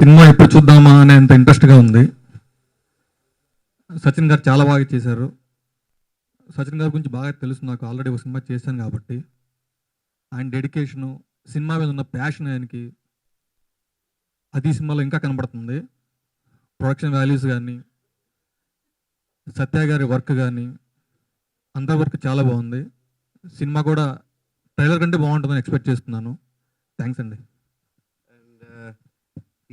Cinema ఎప్పుడు చూద్దామా అనేంత ఇంట్రెస్ట్గా ఉంది. సచిన్ గారు చాలా బాగా చేశారు. సచిన్ గారి గురించి బాగా తెలుసు నాకు, ఆల్రెడీ ఒక సినిమా చేశాను కాబట్టి. ఆయన డెడికేషను, సినిమా మీద ఉన్న ప్యాషన్ ఆయనకి అది సినిమాలో ఇంకా కనబడుతుంది. ప్రొడక్షన్ వాల్యూస్ కానీ, సత్య గారి వర్క్ కానీ, అందరి వర్క్ చాలా బాగుంది. సినిమా కూడా ట్రైలర్ కంటే బాగుంటుందని ఎక్స్పెక్ట్ చేస్తున్నాను. థ్యాంక్స్ అండి. అండ్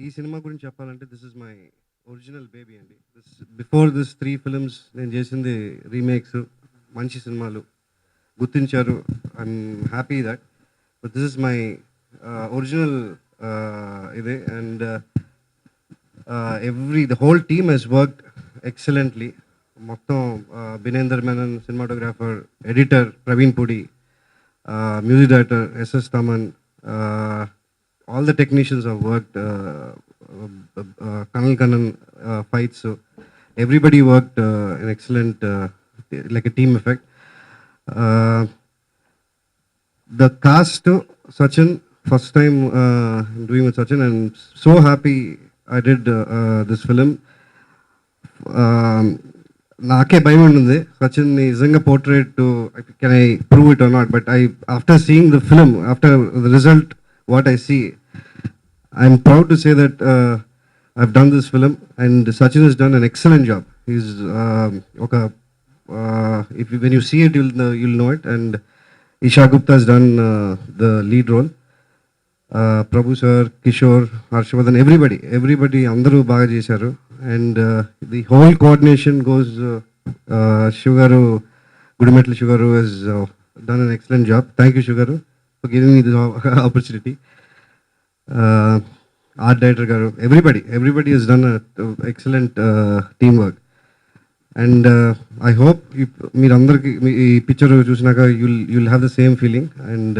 ఈ సినిమా గురించి చెప్పాలంటే this is my original baby అండి. బిఫోర్ దిస్ 3 ఫిల్మ్స్ నేను చేసింది రీమేక్స్, మంచి సినిమాలు గుర్తించారు. I'm happy that. But this is my original ఇదే. And the whole team has worked excellently. మొత్తం Binendra Menon cinematographer, editor Praveen Pudi, music director SS Taman, all the technicians have worked, Kanal Kannan fights, so everybody worked an excellent, like a team effect. The cast, Sachin, first time doing with Sachin, and so happy I did this film. నాకే భయం ఉంది సచిన్ నిజంగా portray can I prove it or not. But after seeing the film, after the result what I see, I'm proud to say that I've done this film and Sachin has done an excellent job. Is ఒక if when you see it you'll know it. And Esha Guptha has done the lead role. Prabhu sir, Kishore, Harshavardhan, everybody అందరూ బాగా చేశారు. And the whole coordination goes, Shugaru, Gudimetla Shugaru has done an excellent job. Thank you, Shugaru, for giving me this opportunity. Art director garu, everybody has done a excellent teamwork. And I hope meer andarki ee picture chusinaka you'll have the same feeling. And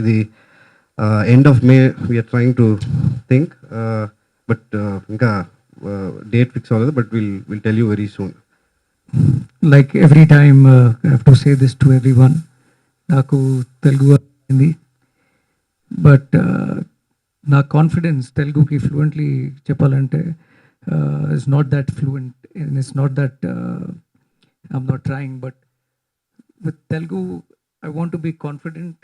the end of May we are trying to think, but inka date fix avvadu, but we'll tell you very soon. Like every time I have to say this to everyone, naku Telugu ayindi, but na confidence Telugu ki fluently cheppalante is not that fluent, and it's not that I'm not trying, but with Telugu I want to be confident,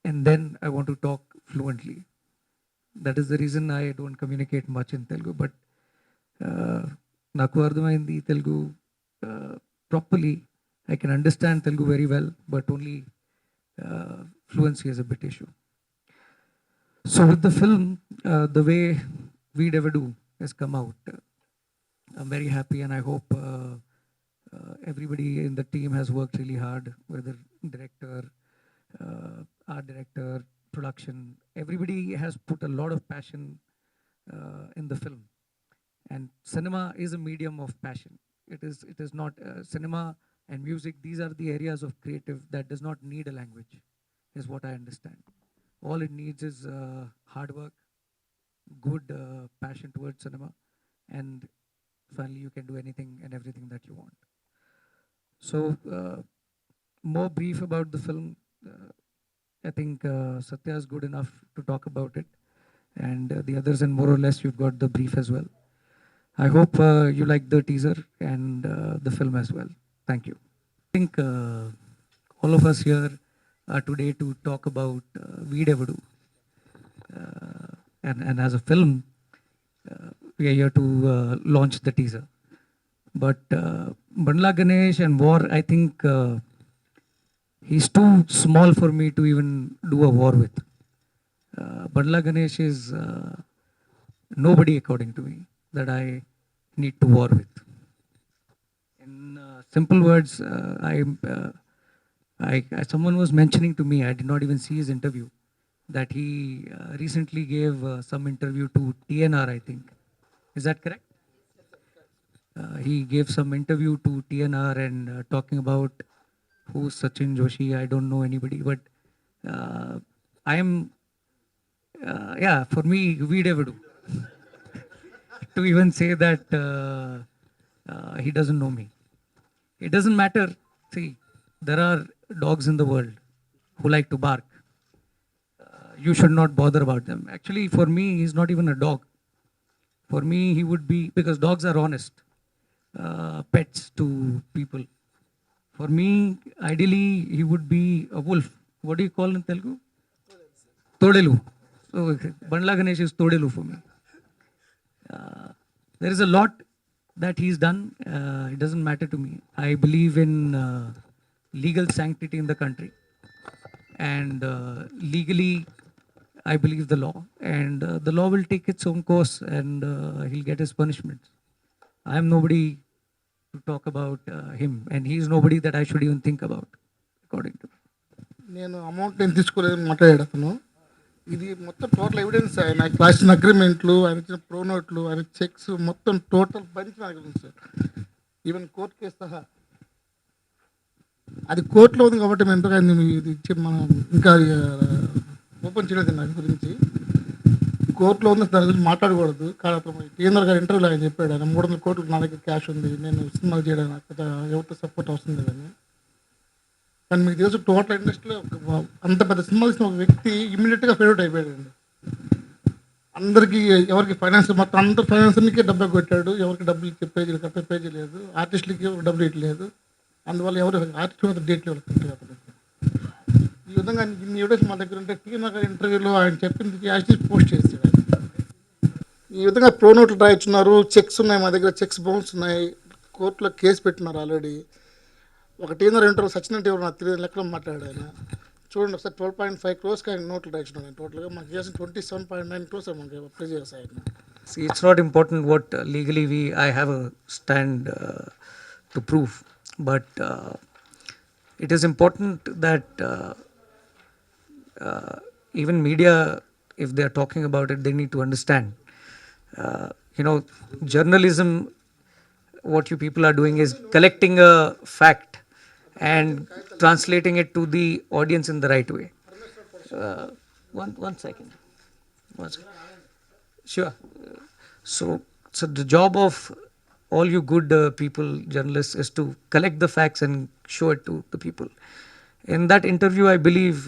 and then I want to talk fluently. That is the reason I don't communicate much in Telugu. But నాకు అర్థమైంది Telugu properly. I can understand Telugu very well, but only fluency is a bit issue. So with the film, the way Veedevadu has come out, I'm very happy, and I hope everybody in the team has worked really hard, whether director, art director, production, everybody has put a lot of passion in the film. And cinema is a medium of passion. It is not cinema and music, these are the areas of creative that does not need a language, is what I understand. All it needs is hard work, good passion towards cinema, and finally you can do anything and everything that you want. So more brief about the film, I think Satya is good enough to talk about it, and the others, and more or less you've got the brief as well. I hope you like the teaser and the film as well. Thank you. I think all of us here are today to talk about Veedevadu, and as a film we are here to launch the teaser. But Bandla Ganesh and War, I think he's too small for me to even do a war with. Bandla Ganesh is nobody, according to me, that I need to war with. In simple words, someone was mentioning to me, I did not even see his interview, that he recently gave some interview to TNR, I think. Is that correct? He gave some interview to TNR and talking about who's Sachiin Joshi. I don't know anybody, but I am, yeah, for me, Veedevadu. To even say that he doesn't know me. It doesn't matter. See, there are dogs in the world who like to bark. you should not bother about them. Actually, for me, he's not even a dog. For me, he would be, because dogs are honest pets to people. For me, ideally, he would be a wolf. What do you call in Telugu? Todelu. So, Bandla Ganesh is Todelu for me. There is a lot that he's done. It doesn't matter to me. I believe in legal sanctity in the country. And legally, I believe the law. And the law will take its own course and he'll get his punishment. I am nobody to talk about him. And he is nobody that I should even think about, according to me. నేను amount నేను తీసుకోలేదని మాట్లాడాడు అతను. ఇది మొత్తం total evidence, ఆయన రాసిన అగ్రిమెంట్లు, ఆయన ఇచ్చిన ప్రోనోట్లు, ఆయన చెక్స్ మొత్తం టోటల్ బంచ్ నాకు ఉంది సార్. ఈవెన్ కోర్టు కేసు సహా అది కోర్టులో ఉంది కాబట్టి మేము ఎంతగా ఇది ఇచ్చి మనం ఇంకా ఓపెన్ చేయలేదు దాని గురించి. కోర్టులో ఉంది, దాని గురించి మాట్లాడకూడదు. కానీ అతను కేంద్ర గారి ఇంటర్వ్యూలో ఆయన చెప్పాడు, ఆయన 300 కోట్లు నా దగ్గర క్యాష్ ఉంది, నేను సినిమా చేయడానికి ఎవరితో సపోర్ట్ అవసరం లేదని. కానీ మీకు తెలుసు టోటల్ ఇండస్ట్రీలో అంత పెద్ద సినిమా తీసిన ఒక వ్యక్తి ఇమీడియట్గా ఫేవరెట్ అయిపోయాడండి. అందరికీ ఎవరికి ఫైనాన్స్ మొత్తం అందరు ఫైనాన్సర్కి డబ్బు కొట్టాడు, ఎవరికి డబ్బులు ఇచ్చే పేజీలు కట్టే పేజీ లేదు, ఆర్టిస్టులకి డబ్బులు ఇవ్వలేదు. అందువల్ల ఎవరు ఆర్టిస్ట్ మీద డేట్లు ఇవ్వలేదు. ఈ విధంగా ఇన్ని ఎవిడెన్స్ మా దగ్గర ఉంటే టీఎన్ గారి ఇంటర్వ్యూలో ఆయన చెప్పింది యాక్చువల్లీ పోస్ట్ చేశాడు. ఈ విధంగా ప్రోనోట్లు రాయించున్నారు, చెక్స్ ఉన్నాయి మా దగ్గర, చెక్స్ బౌన్స్ ఉన్నాయి, కోర్టులో కేసు పెట్టినారు ఆల్రెడీ. ఒక టీఎన్ ఇంటర్వ్యూ సచిన్ అంటే ఎవరు నాకు తెలియదు లెక్కలో మాట్లాడాడు ఆయన. చూడండి ఒకసారి 12.5 crores ఆయన నోట్లు రాయించున్నాడు. ఆయన టోటల్గా మాకు చేసిన 27.9 crores మనకి అప్లై చేస్తాయి ఆయన. See, it's not important what legally I have a stand to prove, but it is important that even media, if they are talking about it, they need to understand. Journalism, what you people are doing is collecting a fact and translating it to the audience in the right way. One second. Sure. So the job of all you good people, journalists, is to collect the facts and show it to the people. In that interview, I believe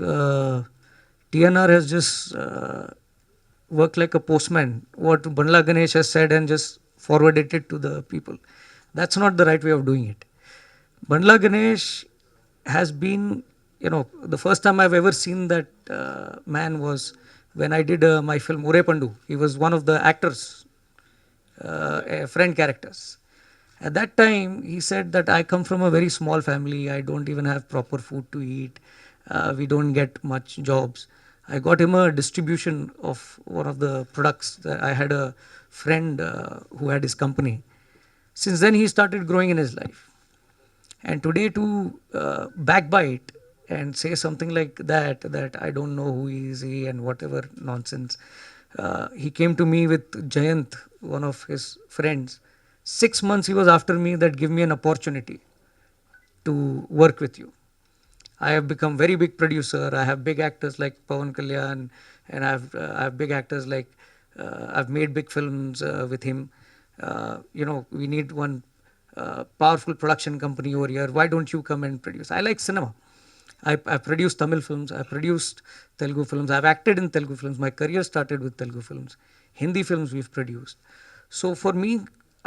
TNR has just worked like a postman. What Bandla Ganesh has said and just forwarded it to the people. That's not the right way of doing it. Bandla Ganesh has been, the first time I've ever seen that man was when I did my film Ure Pandu. He was one of the actors, friend characters. At that time, he said that I come from a very small family. I don't even have proper food to eat. We don't get much jobs. I got him a distribution of one of the products. I had a friend who had his company. Since then, he started growing in his life. And today to backbite and say something like that I don't know who is he and whatever nonsense. He came to me with Jayant, one of his friends. 6 months he was after me that give me an opportunity to work with you. I have become very big producer. I have big actors like Pawan Kalyan, and I have big actors like I've made big films with him. We need one powerful production company over here. Why don't you come and produce? I like cinema. I produced Tamil films. I produced Telugu films. I've acted in Telugu films. My career started with Telugu films. Hindi films we've produced. So for me,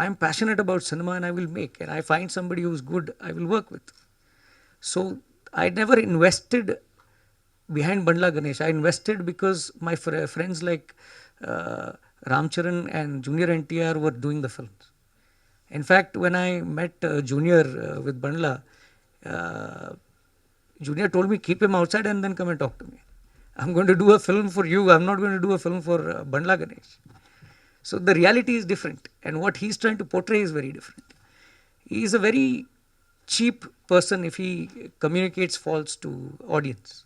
I'm passionate about cinema and I will make. And I find somebody who's good, I will work with. So I never invested behind Bandla Ganesh. I invested because my friends like Ramcharan and Junior NTR were doing the films. In fact, when I met Junior with Bandla, Junior told me, keep him outside and then come and talk to me. I'm going to do a film for you. I'm not going to do a film for Bandla Ganesh. So the reality is different. And what he's trying to portray is very different. He is a very cheap person if he communicates false to audience.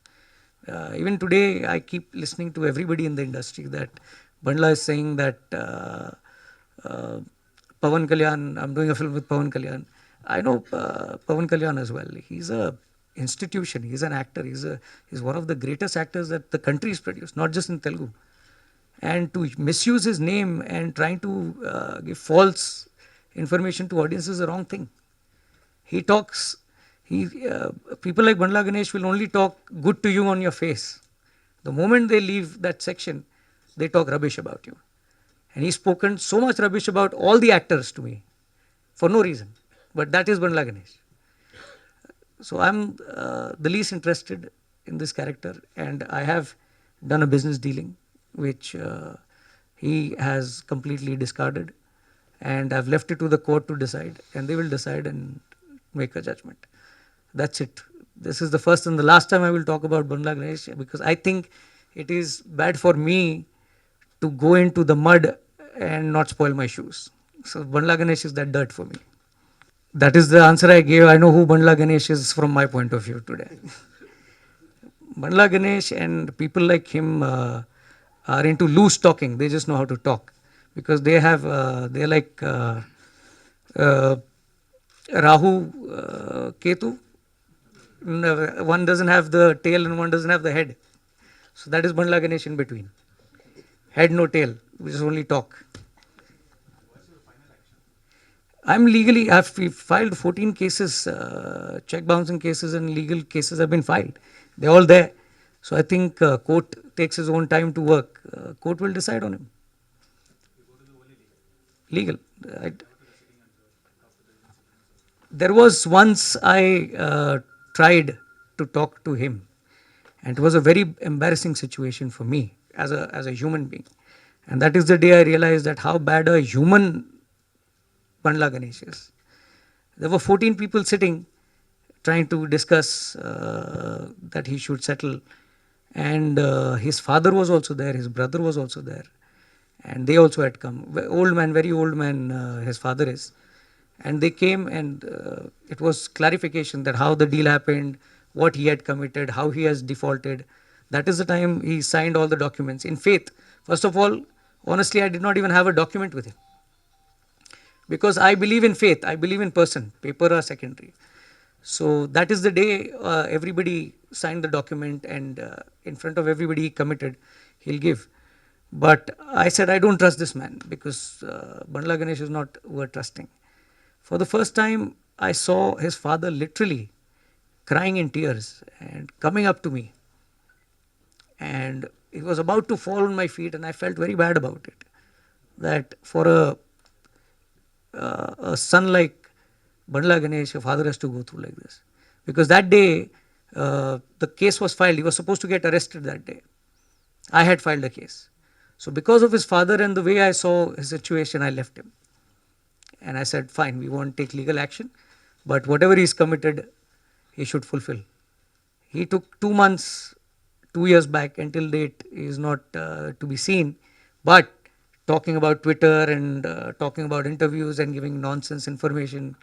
Even today, I keep listening to everybody in the industry that Bandla is saying that Pawan Kalyan, I'm doing a film with Pawan Kalyan. I know Pawan Kalyan as well. He's a institution. He's an actor. He's one of the greatest actors that the country has produced, not just in Telugu. And to misuse his name and trying to give false information to audience is the wrong thing. He talks, people like Bandla Ganesh will only talk good to you on your face. The moment they leave that section, they talk rubbish about you. And he's spoken so much rubbish about all the actors to me for no reason. But that is Bandla Ganesh. So I'm the least interested in this character, and I have done a business dealing which he has completely discarded, and I've left it to the court to decide, and they will decide and make a judgment. That's it. This is the first and the last time I will talk about Bandla Ganesh, because I think it is bad for me to go into the mud and not spoil my shoes. So Bandla Ganesh is that dirt for me. That is the answer I gave. I know who Bandla Ganesh is from my point of view today. Bandla Ganesh and people like him are into loose talking. They just know how to talk, because they have they're like Rahu, Ketu. One doesn't have the tail and one doesn't have the head. So that is Bandla Ganesh in between. Head no tail, we just only talk. I'm legally, I've filed 14 cases, check bouncing cases and legal cases have been filed. They're all there. So I think court takes his own time to work. Court will decide on him. Legal. There was once I tried to talk to him, and it was a very embarrassing situation for me as a human being. And that is the day I realized that how bad a human Bandla Ganesh is. There were 14 people sitting trying to discuss that he should settle, and his father was also there, his brother was also there, and they also had come. Old man, very old man, his father is. And they came, and it was clarification that how the deal happened, what he had committed, how he has defaulted. That is the time he signed all the documents in faith. First of all, honestly, I did not even have a document with him, because I believe in faith, I believe in person, paper are secondary. So that is the day everybody signed the document, and in front of everybody he committed, he'll give. But I said, I don't trust this man, because Bandla Ganesh is not worth trusting. For the first time, I saw his father literally crying in tears and coming up to me. And he was about to fall on my feet, and I felt very bad about it. That for a son like Bandla Ganesh, your father has to go through like this. Because that day, the case was filed. He was supposed to get arrested that day. I had filed a case. So because of his father and the way I saw his situation, I left him. And I said, fine, we won't take legal action, but whatever he's committed, he should fulfill. He took 2 months, 2 years back, until date he is not to be seen. But talking about Twitter and talking about interviews and giving nonsense information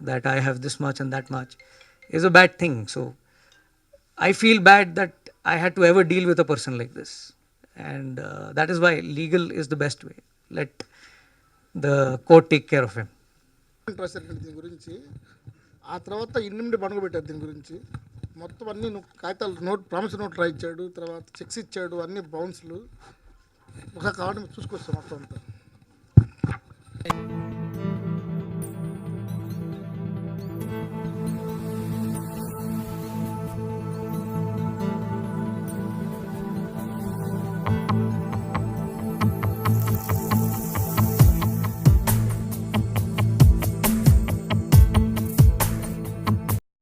that I have this much and that much is a bad thing. So I feel bad that I had to ever deal with a person like this. And that is why legal is the best way. Let the court take care of him. దీని గురించి ఆ తర్వాత ఇన్నిమిడి పడుకోబెట్టారు. దీని గురించి మొత్తం అన్ని కాగితాలు promise note రాయించాడు, తర్వాత చెక్స్ ఇచ్చాడు, అన్ని బౌన్స్లు ఒక కావడం చూసుకొస్తాం మొత్తం అంతా.